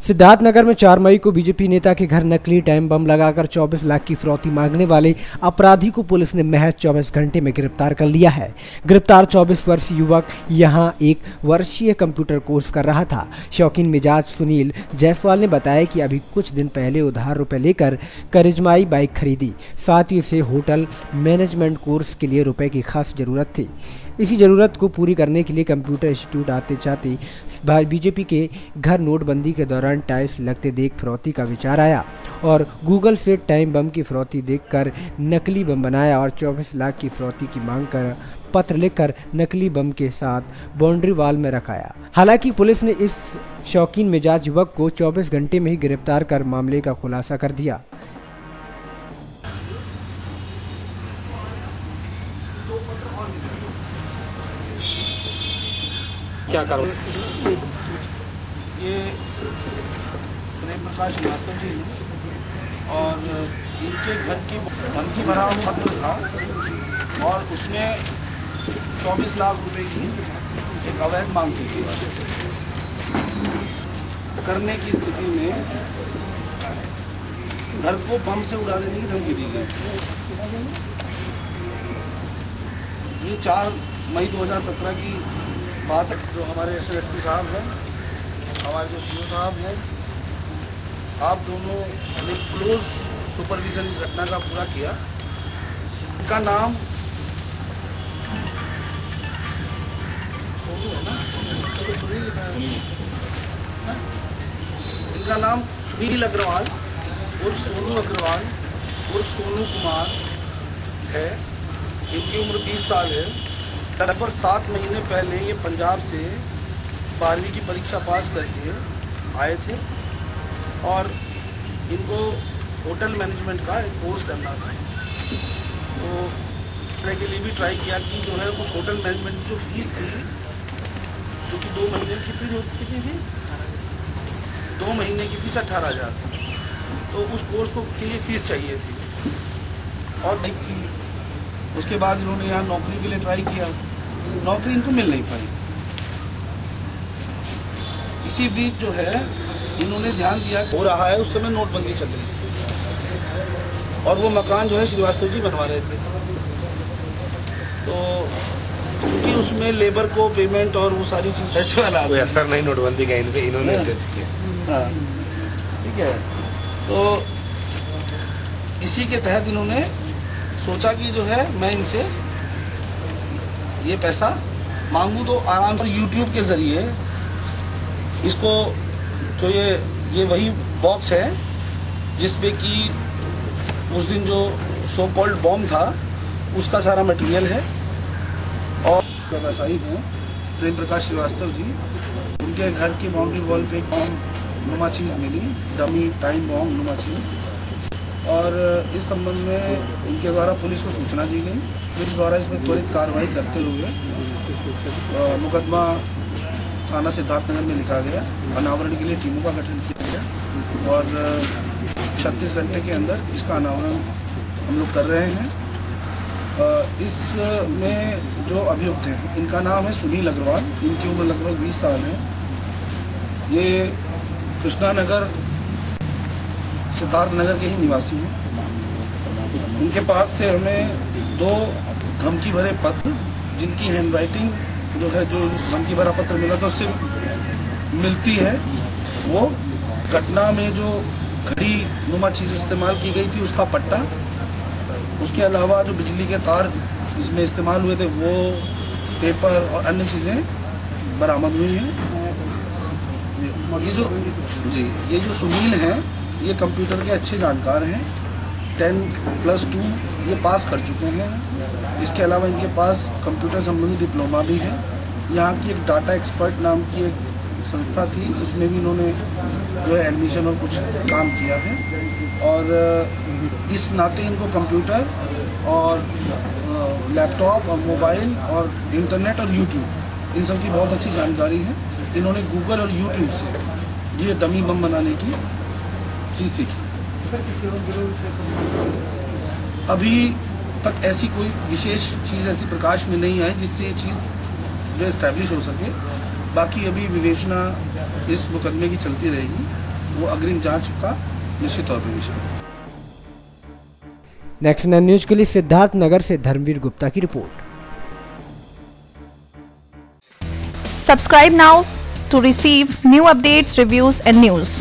सिद्धार्थनगर में 4 मई को बीजेपी नेता के घर नकली टाइम बम लगाकर 24 लाख की फिरौती मांगने वाले अपराधी को पुलिस ने महज 24 घंटे में गिरफ्तार कर लिया है। गिरफ्तार 24 वर्षीय युवक यहां 1 वर्षीय कंप्यूटर कोर्स कर रहा था। शौकीन मिजाज सुनील जायसवाल ने बताया कि अभी कुछ दिन पहले उधार रुपए लेकर करिश्माई बाइक खरीदी, साथ ही उसे होटल मैनेजमेंट कोर्स के लिए रुपए की खास जरूरत थी। इसी ज़रूरत को पूरी करने के लिए कंप्यूटर इंस्टीट्यूट आते जाते बीजेपी के घर नोटबंदी के दौरान टाइल्स लगते देख फिरौती का विचार आया और गूगल से टाइम बम की फिरौती देखकर नकली बम बनाया और 24 लाख की फिरौती की मांग कर पत्र लिखकर नकली बम के साथ बाउंड्री वॉल में रखाया। हालांकि पुलिस ने इस शौकीन मिजाज युवक को 24 घंटे में ही गिरफ्तार कर मामले का खुलासा कर दिया। क्या करो? ये प्रेम प्रकाश श्रीवास्तव जी हैं और इनके घर की धमकी भरा पत्र था और उसमें 24 लाख रुपए की एक अवैध मांग की थी। करने की स्थिति में घर को बम से उड़ा देने की धमकी दी गई। ये 4 मई 2017 की बात है। जो हमारे एसपी साहब हैं, हमारे जो सीओ साहब हैं, आप दोनों ने क्लोज सुपरविजन इस घटना का पूरा किया। इनका नाम सोनू है ना? इनका नाम सुनील अग्रवाल और सोनू अग्रवाल और सोनू कुमार है। इनकी उम्र 20 साल है। लगभग 7 महीने पहले ये पंजाब से 12वीं की परीक्षा पास करके आए थे और इनको होटल मैनेजमेंट का एक कोर्स करना था। तो ट्राई के लिए भी ट्राई किया कि जो है उस होटल मैनेजमेंट की जो फीस थी, जो कि 2 महीने की कितनी थी? 2 महीने की फीस 18,000 थी। तो उस कोर्स को के लिए फीस चाहिए थी और नहीं थी। उसके बाद इन्होंने यहाँ नौकरी के लिए ट्राई किया, नौकरी इनको मिल नहीं पाई। इसी बीच जो है इन्होंने ध्यान दिया हो रहा है, उस समय नोटबंदी चल रही थी और वो मकान जो है श्रीवास्तव जी बनवा रहे थे। तो चूँकि उसमें लेबर को पेमेंट और वो सारी चीज़ ऐसे वाला कोई असर नहीं नोटबंदी का इन पे, इन्होंने जज किया। हाँ, ठीक है। तो इसी के तहत इन्होंने सोचा कि जो है मैं इनसे ये पैसा मांगूं तो आराम से यूट्यूब के ज़रिए इसको जो ये वही बॉक्स है जिसमें कि उस दिन जो सो कॉल्ड बॉम्ब था उसका सारा मटेरियल है। और व्यवसायी हैं प्रेम प्रकाश श्रीवास्तव जी, उनके घर की बाउंड्री वॉल पे एक बॉम्ब नुमा चीज़ मिली, डमी टाइम बॉम्ब नुमा चीज़। और इस संबंध में इनके द्वारा पुलिस को सूचना दी गई। पुलिस द्वारा इसमें त्वरित कार्रवाई करते हुए मुकदमा थाना सिद्धार्थनगर में लिखा गया। अनावरण के लिए टीमों का गठन किया गया और 36 घंटे के अंदर इसका अनावरण हम लोग कर रहे हैं। इसमें जो अभियुक्त हैं इनका नाम है सुनील अग्रवाल, इनकी उम्र लगभग 20 साल है। ये कृष्णा नगर सिद्धार्थनगर के ही निवासी हैं। इनके पास से हमें 2 धमकी भरे पत्र, जिनकी हैंडराइटिंग जो है, जो धमकी भरा पत्र मिला तो उससे मिलती है। वो घटना में जो घड़ी नुमा चीज़ इस्तेमाल की गई थी उसका पट्टा, उसके अलावा जो बिजली के तार इसमें इस्तेमाल हुए थे वो, पेपर और अन्य चीज़ें बरामद हुई हैं। ये जो सुनील हैं ये कंप्यूटर के अच्छे जानकार हैं। 10+2 ये पास कर चुके हैं। इसके अलावा इनके पास कंप्यूटर संबंधी डिप्लोमा भी है। यहाँ की एक डाटा एक्सपर्ट नाम की एक संस्था थी, उसमें भी इन्होंने जो है एडमिशन और कुछ काम किया है। और इस नाते इनको कंप्यूटर और लैपटॉप और मोबाइल और इंटरनेट और यूट्यूब इन सब की बहुत अच्छी जानकारी है। इन्होंने गूगल और यूट्यूब से ये डमी बम बनाने की चीज़ सीखी। अभी तक ऐसी कोई विशेष चीज़ ऐसी प्रकाश में नहीं आई जिससे ये चीज़ जो इस्टेब्लिश हो सके। बाकी अभी विवेचना इस मुकदमे की चलती रहेगी। वो अग्रिम जांच का निश्चित तौर पर विषय। नेक्स्ट 9 न्यूज के लिए सिद्धार्थ नगर से धर्मवीर गुप्ता की report. Subscribe now to receive new updates, reviews and news.